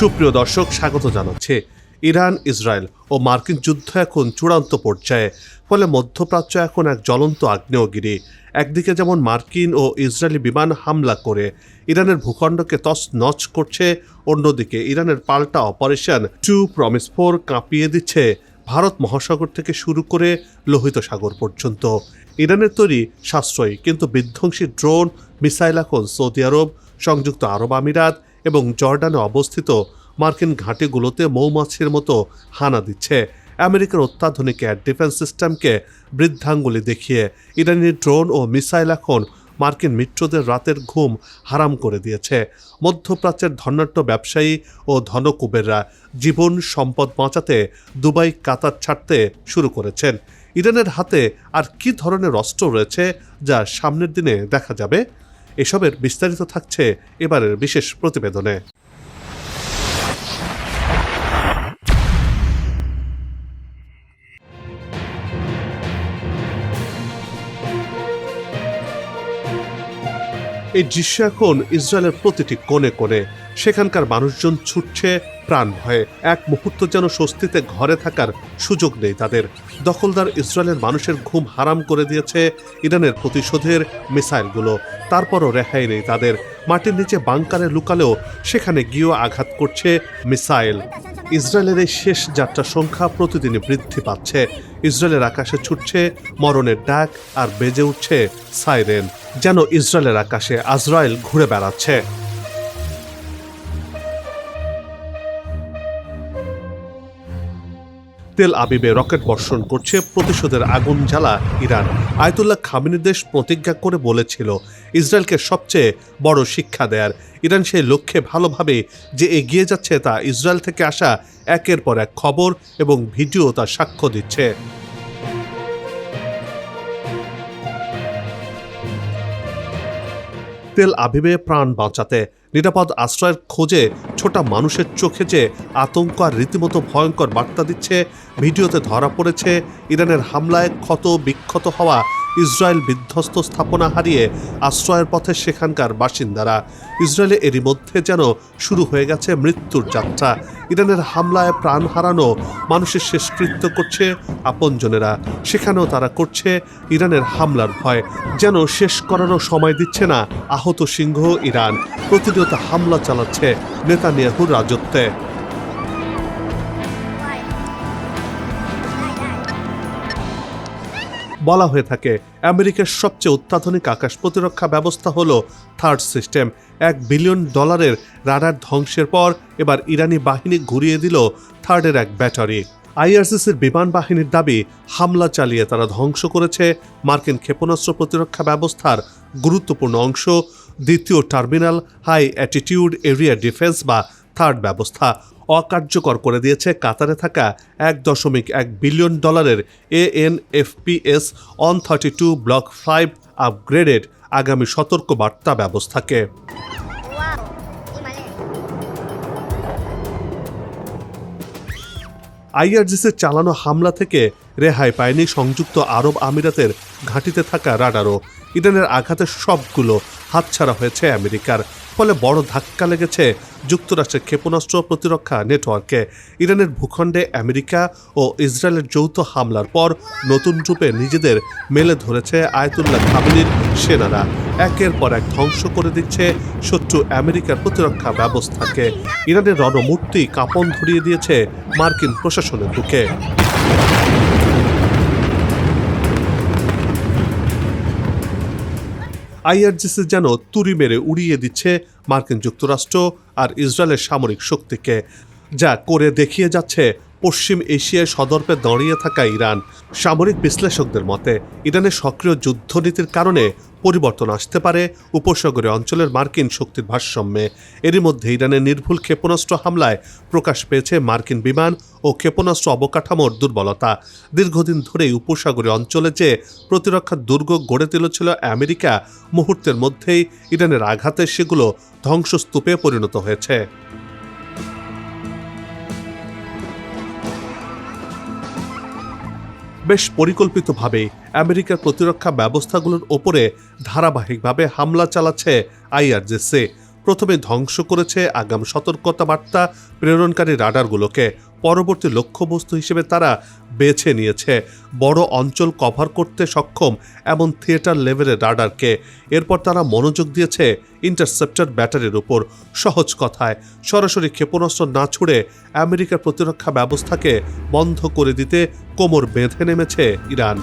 সুপ্রিয় দর্শক, স্বাগত জানাচ্ছি। ইরান ইসরায়েল ও মার্কিন যুদ্ধ এখন চূড়ান্ত পর্যায়ে, ফলে মধ্যপ্রাচ্য এখন এক জ্বলন্ত আগ্নেয়গিরি। একদিকে যেমন মার্কিন ও ইসরায়েলি বিমান হামলা করে ইরানের ভূখণ্ডকে তছনছ করছে, অন্যদিকে ইরানের পাল্টা অপারেশন টু প্রমিস 4 কাঁপিয়ে দিচ্ছে ভারত মহাসাগর থেকে শুরু করে লোহিত সাগর পর্যন্ত। ইরানের তৈরি সাশ্রয়ী কিন্তু বিধ্বংসী ড্রোন মিসাইল এখন সৌদি আরব, সংযুক্ত আরব আমিরাত এবং জর্ডানে অবস্থিত মার্কিন ঘাঁটিগুলোতে মৌমাছির মতো হানা দিচ্ছে। আমেরিকার অত্যাধুনিক এয়ার ডিফেন্স সিস্টেমকে বৃদ্ধাঙ্গুলি দেখিয়ে ইরানি ড্রোন ও মিসাইল এখন মার্কিন মিত্রদের রাতের ঘুম হারাম করে দিয়েছে। মধ্যপ্রাচ্যের ধনাঢ্য ব্যবসায়ী ও ধনকুবেররা জীবন সম্পদ বাঁচাতে দুবাই, কাতার ছাড়তে শুরু করেছেন। ইরানের হাতে আর কি ধরনের অস্ত্র রয়েছে যা সামনের দিনে দেখা যাবে? এসবের বিস্তারিত থাকছে এবারের বিশেষ প্রতিবেদনে। এই দৃশ্য এখন ইসরায়েলের প্রতিটি কোণে কোণে। সেখানকার মানুষজন ছুটছে প্রাণ ভয়ে। এক মুহূর্ত যেন স্বস্তিতে ঘরে থাকার সুযোগ নেই তাদের। দখলদার ইসরায়েলের মানুষের ঘুম হারাম করে দিয়েছে ইরানের প্রতিশোধের মিসাইলগুলো। তারপরও রেহাই নেই তাদের। মাটির নিচে বাংকারে লুকালেও সেখানে গিয়েও আঘাত করছে মিসাইল। ইসরায়েলের এই শেষ যাত্রার সংখ্যা প্রতিদিনই বৃদ্ধি পাচ্ছে। ইসরায়েলের আকাশে ছুটছে মরণের ডাক আর বেজে উঠছে সাইরেন, যেন ইসরায়েলের আকাশে আজরাইল ঘুরে বেড়াচ্ছে। তেল আবিবে রকেট বর্ষণ করছে প্রতিশোধের আগুন জ্বালা ইরান। আয়াতুল্লাহ খামেনির দেশ প্রতিজ্ঞা করে বলেছিল ইসরায়েলকে সবচেয়ে বড় শিক্ষা দেয়ার। ইরান সেই লক্ষ্যে ভালোভাবে যে এগিয়ে যাচ্ছে তা ইসরায়েল থেকে আসা একের পর এক খবর এবং ভিডিও তার সাক্ষ্য দিচ্ছে। তেল আবিবে প্রাণ বাঁচাতে নিরাপদ আশ্রয়ের খোঁজে ছোটা মানুষের চোখে যে আতঙ্ক আর রীতিমতো ভয়ঙ্কর বার্তা দিচ্ছে। ভিডিওতে ধরা পড়েছে ইরানের হামলায় ক্ষত বিক্ষত হওয়া ইসরায়েল বিধ্বস্ত স্থাপনা হারিয়ে আশ্রয়ের পথে সেখানকার বাসিন্দারা। ইসরায়েলে এরই মধ্যে যেন শুরু হয়ে গেছে মৃত্যুর যাত্রা। ইরানের হামলায় প্রাণ হারানো মানুষের শেষকৃত্য করছে আপনজনেরা। সেখানেও তারা করছে ইরানের হামলার ভয়। যেন শেষ করারও সময় দিচ্ছে না আহত সিংহ ইরান। প্রতিনিয়ত হামলা চালাচ্ছে নেতানিয়াহুর রাজত্বে। বলা হয়ে থাকে আমেরিকার সবচেয়ে অত্যাধুনিক আকাশ প্রতিরক্ষা ব্যবস্থা হলো থার্ড সিস্টেম। $1 বিলিয়ন রাডার ধ্বংসের পর এবার ইরানি বাহিনী ঘুরিয়ে দিল থার্ডের এক ব্যাটারি। আইআরসিসির বিমান বাহিনীর দাবি হামলা চালিয়ে তারা ধ্বংস করেছে মার্কিন ক্ষেপণাস্ত্র প্রতিরক্ষা ব্যবস্থার গুরুত্বপূর্ণ অংশ, দ্বিতীয় terminal high altitude area defence বা থার্ড ব্যবস্থা। অকার্যকর করে দিয়েছে কাতারে থাকা $1.1 বিলিয়ন ANFPS 132 ব্লক 5 আপগ্রেডেড আগামী সতর্ক বার্তা ব্যবস্থাকে। আইআরজিসির চালানো হামলা থেকে রেহাই পায়নি সংযুক্ত আরব আমিরাতের ঘাঁটিতে থাকা রাডারও। ইরানের আঘাতে সবগুলো হাতছাড়া হয়েছে আমেরিকার। ফলে বড় ধাক্কা লেগেছে যুক্তরাষ্ট্রের ক্ষেপণাস্ত্র প্রতিরক্ষা নেটওয়ার্কে। ইরানের ভূখণ্ডে আমেরিকা ও ইসরায়েলের যৌথ হামলার পর নতুন রূপে নিজেদের মেলে ধরেছে আয়াতুল্লাহ খামেনির সেনারা। একের পর এক ধ্বংস করে দিচ্ছে শত্রু আমেরিকার প্রতিরক্ষা ব্যবস্থাকে। ইরানের রণমূর্তি কাঁপন ধরিয়ে দিয়েছে মার্কিন প্রশাসনের বুকে। আইআরজিসি যেন তুড়ি মেরে উড়িয়ে দিচ্ছে মার্কিন যুক্তরাষ্ট্র আর ইসরায়েলের সামরিক শক্তিকে, যা করে দেখিয়ে যাচ্ছে পশ্চিম এশিয়ায় সদর্পে দাঁড়িয়ে থাকা ইরান। সামরিক বিশ্লেষকদের মতে ইরানের সক্রিয় যুদ্ধনীতির কারণে পরিবর্তন আসতে পারে উপসাগরীয় অঞ্চলের মার্কিন শক্তির ভারসাম্যে। এরই মধ্যে ইরানের নির্ভুল ক্ষেপণাস্ত্র হামলায় প্রকাশ পেয়েছে মার্কিন বিমান ও ক্ষেপণাস্ত্র অবকাঠামোর দুর্বলতা। দীর্ঘদিন ধরেই উপসাগরীয় অঞ্চলে যে প্রতিরক্ষা দুর্গ গড়ে তুলেছিল আমেরিকা, মুহূর্তের মধ্যেই ইরানের আঘাতে সেগুলো ধ্বংসস্তূপে পরিণত হয়েছে। বেশ পরিকল্পিতভাবে আমেরিকার প্রতিরক্ষা ব্যবস্থাগুলোর ওপরে ধারাবাহিকভাবে হামলা চালাচ্ছে আইআরজিসি। প্রথমে ধ্বংস করেছে আগাম সতর্কতা বার্তা প্রেরণকারী রাডারগুলোকে। পরবর্তী লক্ষ্যবস্তু হিসেবে তারা বেছে নিয়েছে বড় অঞ্চল কভার করতে সক্ষম এমন থিয়েটার লেভেলের রাডারকে। এরপর তারা মনোযোগ দিয়েছে ইন্টারসেপ্টর ব্যাটারির উপর। সহজ কথায় সরাসরি ক্ষেপণাস্ত্র না ছুড়ে আমেরিকার প্রতিরক্ষা ব্যবস্থাকে বন্ধ করে দিতে কোমর বেঁধে নেমেছে ইরান।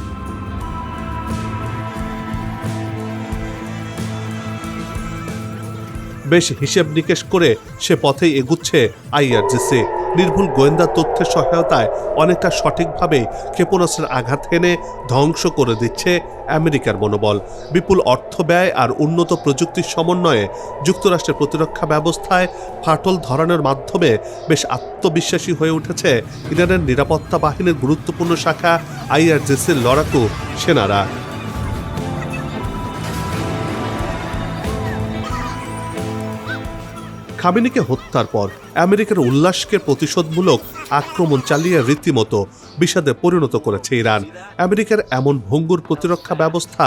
বেশ হিসেব নিকেশ করে সে পথেই এগুচ্ছে আইআরজিসি। নির্ভুল গোয়েন্দা তথ্যের সহায়তায় অনেকটা সঠিকভাবে ক্ষেপণাস্ত্রের আঘাত হেনে ধ্বংস করে দিচ্ছে আমেরিকার মনোবল। বিপুল অর্থ ব্যয় আর উন্নত প্রযুক্তির সমন্বয়ে যুক্তরাষ্ট্রের প্রতিরক্ষা ব্যবস্থায় ফাটল ধরানোর মাধ্যমে বেশ আত্মবিশ্বাসী হয়ে উঠেছে ইরানের নিরাপত্তা বাহিনীর গুরুত্বপূর্ণ শাখা আইআরজিসির লড়াকু সেনারা। খামেনিকে হত্যার পর আমেরিকার উল্লাসকে প্রতিশোধমূলক আক্রমণ চালিয়ে রীতিমতো বিষাদে পরিণত করেছে ইরান। আমেরিকার এমন ভঙ্গুর প্রতিরক্ষা ব্যবস্থা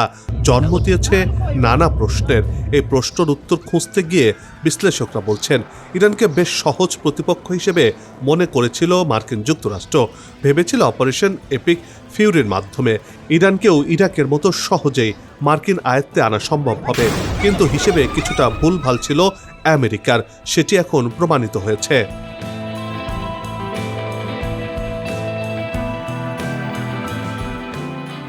জন্ম দিয়েছে নানা প্রশ্নের। এই প্রশ্নের উত্তর খুঁজতে গিয়ে বিশ্লেষকরা বলছেন, ইরানকে বেশ সহজ প্রতিপক্ষ হিসেবে মনে করেছিল মার্কিন যুক্তরাষ্ট্র। ভেবেছিল অপারেশন এপিক ফিউরির মাধ্যমে ইরানকেও ইরাকের মতো সহজেই মার্কিন আয়ত্তে আনা সম্ভব হবে। কিন্তু হিসেবে কিছুটা ভুলভাল ছিল আমেরিকার, সেটি এখন প্রমাণিত হয়েছে।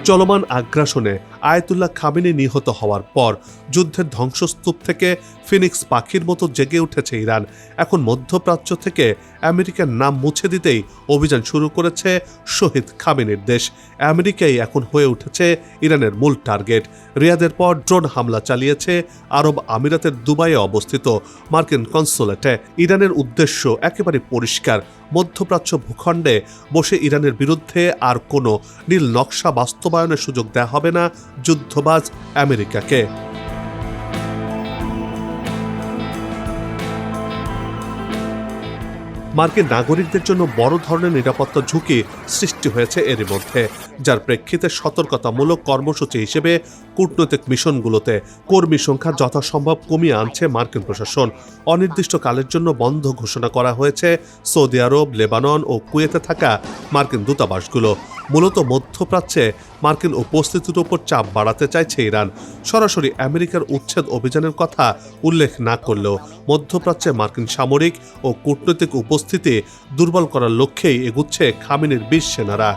চলমান আগ্রাসনে আয়াতুল্লাহ খামেনি নিহত হওয়ার পর যুদ্ধের ধ্বংসস্তূপ থেকে ফিনিক্স পাখির মতো জেগে উঠেছে ইরান। এখন মধ্যপ্রাচ্য থেকে আমেরিকার নাম মুছে দিতেই অভিযান শুরু করেছে শহীদ খামেনির দেশ। আমেরিকাই এখন হয়ে উঠেছে ইরানের মূল টার্গেট। রিয়াদের পর ড্রোন হামলা চালিয়েছে আরব আমিরাতের দুবাইয়ে অবস্থিত মার্কিন কনসুলেটে। ইরানের উদ্দেশ্য একেবারে পরিষ্কার, মধ্যপ্রাচ্য ভূখণ্ডে বসে ইরানের বিরুদ্ধে আর কোনো নীল নকশা বাস্তবায়নের সুযোগ দেওয়া হবে না যুদ্ধবাজ আমেরিকাকে। মার্কিন নাগরিকদের জন্য বড় ধরনের নিরাপত্তা ঝুঁকি সৃষ্টি হয়েছে এরই মধ্যে, যার প্রেক্ষিতে সতর্কতামূলক কর্মসূচি হিসেবে কূটনৈতিক মিশনগুলোতে কর্মী সংখ্যা যথাসম্ভব কমিয়ে আনছে মার্কিন প্রশাসন। অনির্দিষ্টকালের জন্য বন্ধ ঘোষণা করা হয়েছে সৌদি আরব, লেবানন ও কুয়েতে থাকা মার্কিন দূতাবাসগুলো। মূলত মধ্যপ্রাচ্যে মার্কিন উপস্থিতির উপর চাপ বাড়াতে চাইছে ইরান। সরাসরি আমেরিকার উচ্ছেদ অভিযানের কথা উল্লেখ না করলেও মধ্যপ্রাচ্যে মার্কিন সামরিক ও কূটনৈতিক উপস্থিতি দুর্বল করার লক্ষ্যেই এগুচ্ছে খামেনির ২০ সেনারা।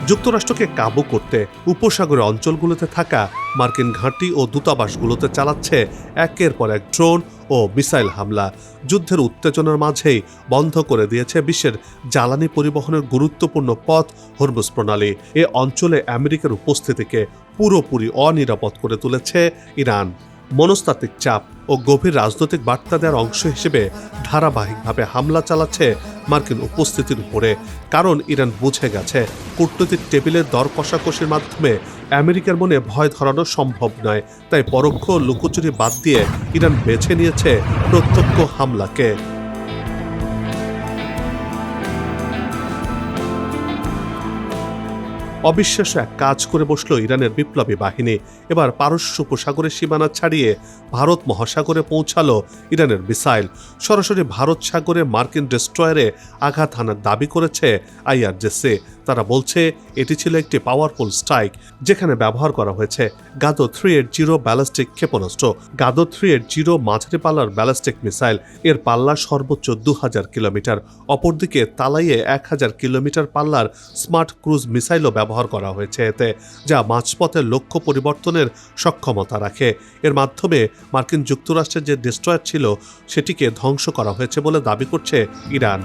যুক্তরাষ্ট্রকে কাবু করতে উপসাগরের অঞ্চলগুলোতে থাকা মার্কিন ঘাঁটি ও দূতাবাসগুলোতে চালাচ্ছে একের পর এক ড্রোন ও মিসাইল হামলা। যুদ্ধের উত্তেজনার মাঝেই বন্ধ করে দিয়েছে বিশ্বের জ্বালানি পরিবহনের গুরুত্বপূর্ণ পথ হরমুজ প্রণালী। এ অঞ্চলে আমেরিকার উপস্থিতিকে পুরোপুরি অনিরাপদ করে তুলেছে ইরান। মনস্তাত্ত্বিক চাপ ও গভীর রাজনৈতিক বার্তা দেওয়ার অংশ হিসেবে ধারাবাহিকভাবে হামলা চালাচ্ছে মার্কিন উপস্থিতির উপরে। কারণ ইরান বুঝে গেছে কূটনৈতিক টেবিলের দর কষাকষির মাধ্যমে আমেরিকার মনে ভয় ধরানো সম্ভব নয়। তাই পরোক্ষ লুকোচুরি বাদ দিয়ে ইরান বেছে নিয়েছে প্রত্যক্ষ হামলাকে। অবিশ্বাস্য এক কাজ করে বসল ইরানের বিপ্লবী বাহিনী। এবার পারস্য উপসাগরের সীমানা ছাড়িয়ে ভারত মহাসাগরে পৌঁছালো ইরানের মিসাইল। সরাসরি ভারত সাগরে মার্কিন ডেস্ট্রয়ারে আঘাত হানার দাবি করেছে আইআরজিসি। তারা বলছে এটি ছিল একটি পাওয়ারফুল স্ট্রাইক, যেখানে ব্যবহার করা হয়েছে গাদো 380 ব্যালিস্টিক ক্ষেপণাস্ত্র। গাদো 380 মাঝারি পাল্লার ব্যালিস্টিক মিসাইল। এর পাল্লা সর্বোচ্চ 2000 কিলোমিটার। অপরদিকে তালাইয়ে 1000 কিলোমিটার পাল্লার স্মার্ট ক্রুজ মিসাইলও ব্যবহার করা হয়েছে এতে, যা মাঝপথের লক্ষ্য পরিবর্তনের সক্ষমতা রাখে। এর মাধ্যমে মার্কিন যুক্তরাষ্ট্রের যে ডেস্ট্রয়ার ছিল সেটিকে ধ্বংস করা হয়েছে বলে দাবি করছে ইরান।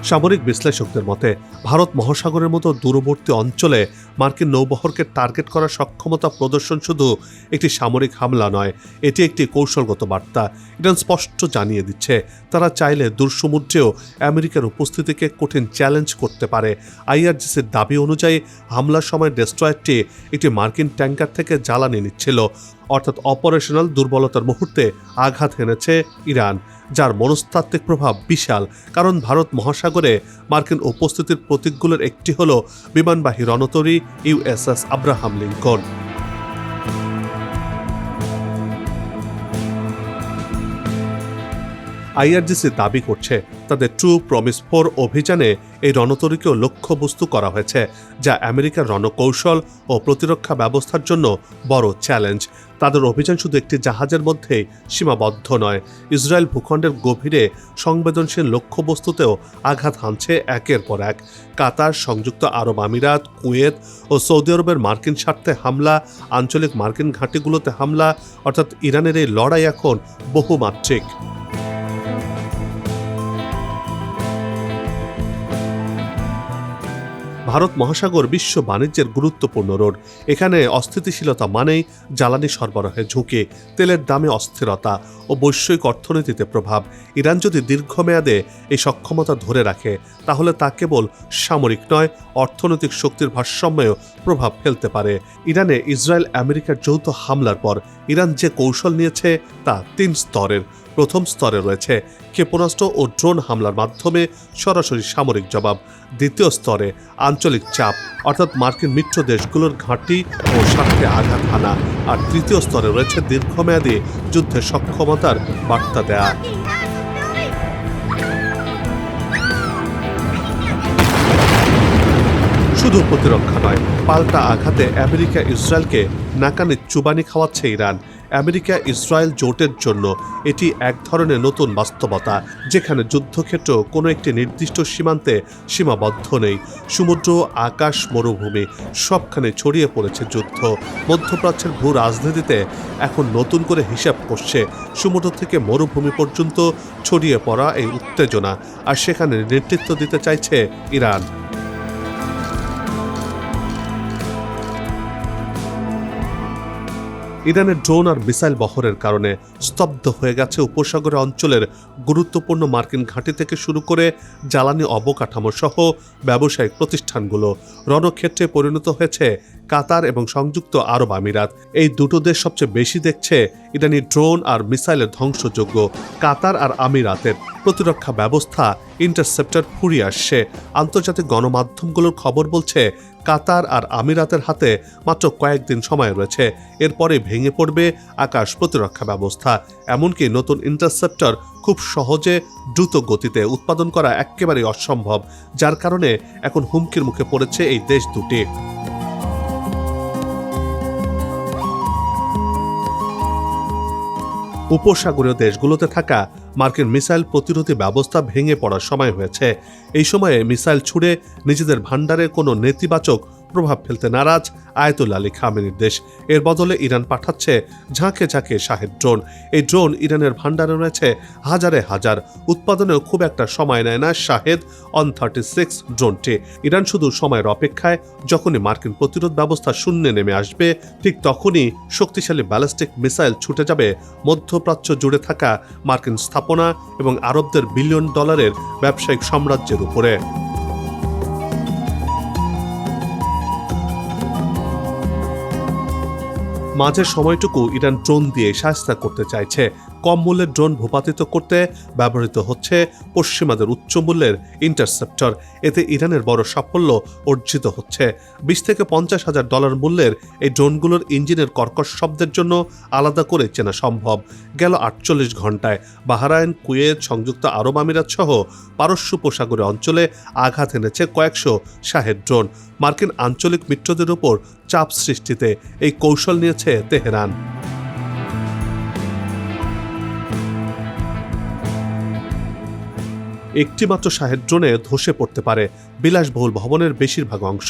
সামরিক বিশ্লেষকদের মতে ভারত মহাসাগরের মতো দূরবর্তী অঞ্চলে মার্কিন নৌবহরকে টার্গেট করার সক্ষমতা প্রদর্শন শুধু একটি সামরিক হামলা নয়, এটি একটি কৌশলগত বার্তা। ইরান স্পষ্ট জানিয়ে দিচ্ছে তারা চাইলে দূরসমুদ্রেও আমেরিকার উপস্থিতিকে কঠিন চ্যালেঞ্জ করতে পারে। আইআরজিসির দাবি অনুযায়ী হামলার সময় ডেস্ট্রয়ারটি একটি মার্কিন ট্যাঙ্কার থেকে জ্বালানি নিচ্ছিল, অর্থাৎ অপারেশনাল দুর্বলতার মুহূর্তে আঘাত হেনেছে ইরান। যার মনস্তাত্ত্বিক প্রভাব বিশাল, কারণ ভারত মহাসাগরে মার্কিন উপস্থিতির প্রতীকগুলোর একটি হল বিমানবাহী রণতরী USS আব্রাহাম লিঙ্কন। IRGC দাবি করছে তাদের ট্রু প্রমিস 4 অভিযানে এই রণতরীকেও লক্ষ্যবস্তু করা হয়েছে, যা আমেরিকার রণকৌশল ও প্রতিরক্ষা ব্যবস্থার জন্য বড় চ্যালেঞ্জ। তাদের অভিযান শুধু একটি জাহাজের মধ্যেই সীমাবদ্ধ নয়, ইসরায়েল ভূখণ্ডের গভীরে সংবেদনশীল লক্ষ্যবস্তুতেও আঘাত হানছে একের পর এক। কাতার, সংযুক্ত আরব আমিরাত, কুয়েত ও সৌদি আরবের মার্কিন স্বার্থে হামলা, আঞ্চলিক মার্কিন ঘাঁটিগুলোতে হামলা, অর্থাৎ ইরানের এই লড়াই এখন বহুমাত্রিক। ভারত মহাসাগর বিশ্ব বাণিজ্যের গুরুত্বপূর্ণ রোড। এখানে অস্থিতিশীলতা মানেই জ্বালানি সরবরাহে ঝুঁকি, তেলের দামে অস্থিরতা ও বৈশ্বিক অর্থনীতিতে প্রভাব। ইরান যদি দীর্ঘমেয়াদে এই সক্ষমতা ধরে রাখে, তাহলে তা কেবল সামরিক নয়, অর্থনৈতিক শক্তির ভারসাম্যেও প্রভাব ফেলতে পারে। ইরানে ইসরায়েল আমেরিকার যৌথ হামলার পর ইরান যে কৌশল নিয়েছে তা 3 স্তরের। প্রথম স্তরে রয়েছে ক্ষেপণাস্ত্র ও ড্রোন হামলার মাধ্যমে সরাসরি সামরিক জবাব। দ্বিতীয় স্তরে আঞ্চলিক চাপ, অর্থাৎ মার্কিন মিত্র দেশগুলোর ঘাঁটি ও স্বার্থে আঘাত হানা। আর তৃতীয় স্তরে রয়েছে দীর্ঘমেয়াদী যুদ্ধের সক্ষমতার বার্তা দেয়া। শুধু প্রতিরক্ষা নয়, পাল্টা আঘাতে আমেরিকা ইসরায়েলকে নাকানি চুবানি খাওয়াচ্ছে ইরান। আমেরিকা ইসরায়েল জোটের জন্য এটি এক ধরনের নতুন বাস্তবতা, যেখানে যুদ্ধক্ষেত্র কোনো একটি নির্দিষ্ট সীমান্তে সীমাবদ্ধ নেই। সমুদ্র, আকাশ, মরুভূমি সবখানে ছড়িয়ে পড়েছে যুদ্ধ। মধ্যপ্রাচ্যের ভূ রাজনীতিতে এখন নতুন করে হিসাব করছে সমুদ্র থেকে মরুভূমি পর্যন্ত ছড়িয়ে পড়া এই উত্তেজনা, আর সেখানে নেতৃত্ব দিতে চাইছে ইরান। ইরানের ড্রোন আর মিসাইল বহরের কারণে স্তব্ধ হয়ে গেছে উপসাগর অঞ্চলের গুরুত্বপূর্ণ মার্কিন ঘাঁটি থেকে শুরু করে জ্বালানি অবকাঠামো সহ ব্যবসায়িক প্রতিষ্ঠানগুলো। রণক্ষেত্রে পরিণত হয়েছে কাতার এবং সংযুক্ত আরব আমিরাত। এই দুটো দেশ সবচেয়ে বেশি দেখছে ইরানি ড্রোন আর মিসাইলের ধ্বংসযোগ্য। কাতার আর আমিরাতের প্রতিরক্ষা ব্যবস্থা ইন্টারসেপ্টর ফুরিয়ে আসছে। আন্তর্জাতিক গণমাধ্যমগুলোর খবর বলছে কাতার আর আমিরাতের হাতে মাত্র কয়েকদিন সময় রয়েছে, এরপরে ভেঙে পড়বে আকাশ প্রতিরক্ষা ব্যবস্থা। এমনকি নতুন ইন্টারসেপ্টর খুব সহজে দ্রুত গতিতে উৎপাদন করা একেবারেই অসম্ভব, যার কারণে এখন হুমকির মুখে পড়েছে এই দেশ দুটি। উপসাগরীয় দেশগুলোতে থাকা মার্কিন মিসাইল প্রতিরোধী ব্যবস্থা ভেঙে পড়ার সময় হয়েছে। এই সময়ে মিসাইল ছুড়ে নিজেদের ভান্ডারে কোনো নেতিবাচক প্রভাব ফেলতে নারাজ আয়াতুল্লাহ আলী খামেনির দেশ। এর বদলে ইরান পাঠাচ্ছে ঝাঁকে ঝাঁকে শাহেদ ড্রোন। এই ড্রোন ইরানের ভান্ডারে রয়েছে হাজারে হাজার, উৎপাদনেও খুব একটা সময় নেয় না শাহেদ ON-36 ড্রোনটি। ইরান শুধু সময়ের অপেক্ষায়, যখনই মার্কিন প্রতিরোধ ব্যবস্থা শূন্যে নেমে আসবে, ঠিক তখনই শক্তিশালী ব্যালিস্টিক মিসাইল ছুটে যাবে মধ্যপ্রাচ্য জুড়ে থাকা মার্কিন স্থাপনা এবং আরবদের বিলিয়ন ডলারের ব্যবসায়িক সাম্রাজ্যের উপরে। মাঝের সময়টুকু ইরান ড্রোন দিয়ে শায়েস্তা করতে চাইছে। কম মূল্যের ড্রোন ভূপাতিত করতে ব্যবহৃত হচ্ছে পশ্চিমাদের উচ্চ মূল্যের ইন্টারসেপ্টর। এতে ইরানের বড় সাফল্য অর্জিত হচ্ছে। 20 থেকে 50 হাজার ডলার মূল্যের এই ড্রোনগুলোর ইঞ্জিনের কর্কশ শব্দের জন্য আলাদা করে চেনা সম্ভব। গেল 48 ঘন্টায় বাহরাইন, কুয়েত, সংযুক্ত আরব আমিরাত সহ পারস্য উপসাগরীয় অঞ্চলে আঘাত এনেছে কয়েকশো শাহেদ ড্রোন। মার্কিন আঞ্চলিক মিত্রদের উপর চাপ সৃষ্টিতে এই কৌশল নিয়েছে তেহরান। একটি মাত্র শাহেদ ড্রোনে ধসে পড়তে পারে বিলাসবহুল ভবনের বেশিরভাগ অংশ।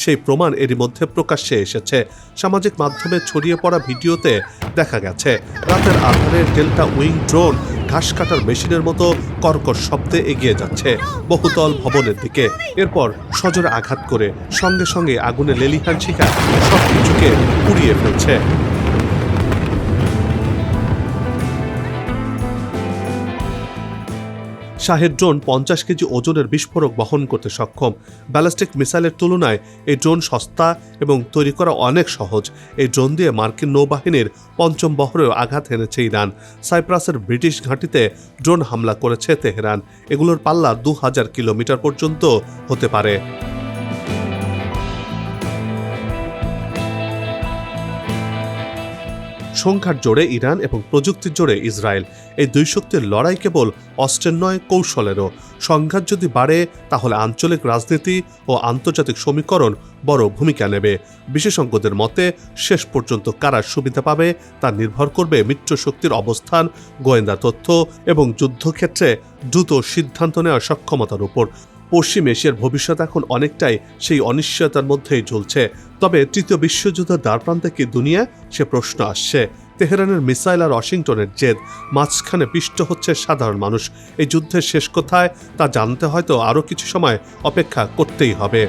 সেই প্রমাণ এরই মধ্যে প্রকাশ্যে এসেছে। সামাজিক মাধ্যমে ছড়িয়ে পড়া ভিডিওতে দেখা গেছে রাতের আধারে ডেল্টা উইং ড্রোন ঘাস কাটার মেশিনের মতো কর্কশ শব্দে এগিয়ে যাচ্ছে বহুতল ভবনের দিকে। এরপর সজোরে আঘাত করে সঙ্গে সঙ্গে আগুনে লেলিহান শিখা সবকিছুকে পুড়িয়ে ফেলছে। শাহের ড্রোন 50 কেজি ওজনের বিস্ফোরক বহন করতে সক্ষম। ব্যালিস্টিক মিসাইলের তুলনায় এই ড্রোন সস্তা এবং তৈরি করা অনেক সহজ। এই ড্রোন দিয়ে মার্কিন নৌবাহিনীর পঞ্চম বহরেও আঘাত হেনেছে ইরান। সাইপ্রাসের ব্রিটিশ ঘাঁটিতে ড্রোন হামলা করেছে তেহরান। এগুলোর পাল্লা 2000 কিলোমিটার পর্যন্ত হতে পারে। সংখ্যার জোরে ইরান এবং প্রযুক্তির জোরে ইসরায়েল, এই দুই শক্তির লড়াই কেবল অস্ত্রের নয়, কৌশলেরও। সংঘাত যদি বাড়ে তাহলে আঞ্চলিক রাজনীতি ও আন্তর্জাতিক সমীকরণ বড় ভূমিকা নেবে। বিশেষজ্ঞদের মতে শেষ পর্যন্ত কারা সুবিধা পাবে তা নির্ভর করবে মিত্র শক্তির অবস্থান, গোয়েন্দা তথ্য এবং যুদ্ধক্ষেত্রে দ্রুত সিদ্ধান্ত নেওয়ার সক্ষমতার উপর। পশ্চিম এশিয়ার ভবিষ্যৎ এখন অনেকটাই সেই অনিশ্চয়তার মধ্যেই ঝুলছে। তবে তৃতীয় বিশ্বযুদ্ধের দ্বারপ্রান্তে কি দুনিয়া, সে প্রশ্ন আসছে। তেহরানের মিসাইল আর ওয়াশিংটনের জেদ, মাঝখানে পিষ্ট হচ্ছে সাধারণ মানুষ। এই যুদ্ধের শেষ কোথায় তা জানতে হয়তো আরও কিছু সময় অপেক্ষা করতেই হবে।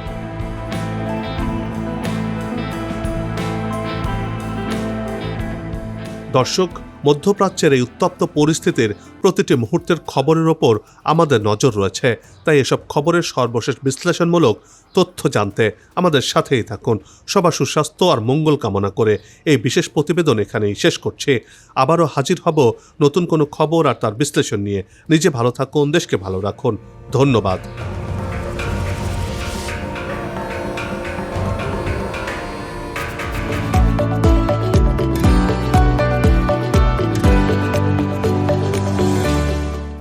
দর্শক, মধ্যপ্রাচ্যের এই উত্তপ্ত পরিস্থিতির প্রতিটি মুহূর্তের খবরের ওপর আমাদের নজর রয়েছে। তাই এসব খবরের সর্বশেষ বিশ্লেষণমূলক তথ্য জানতে আমাদের সাথেই থাকুন। সবার সুস্বাস্থ্য আর মঙ্গল কামনা করে এই বিশেষ প্রতিবেদন এখানেই শেষ করছি। আবারও হাজির হব নতুন কোনো খবর আর তার বিশ্লেষণ নিয়ে। নিজে ভালো থাকুন, দেশকে ভালো রাখুন। ধন্যবাদ।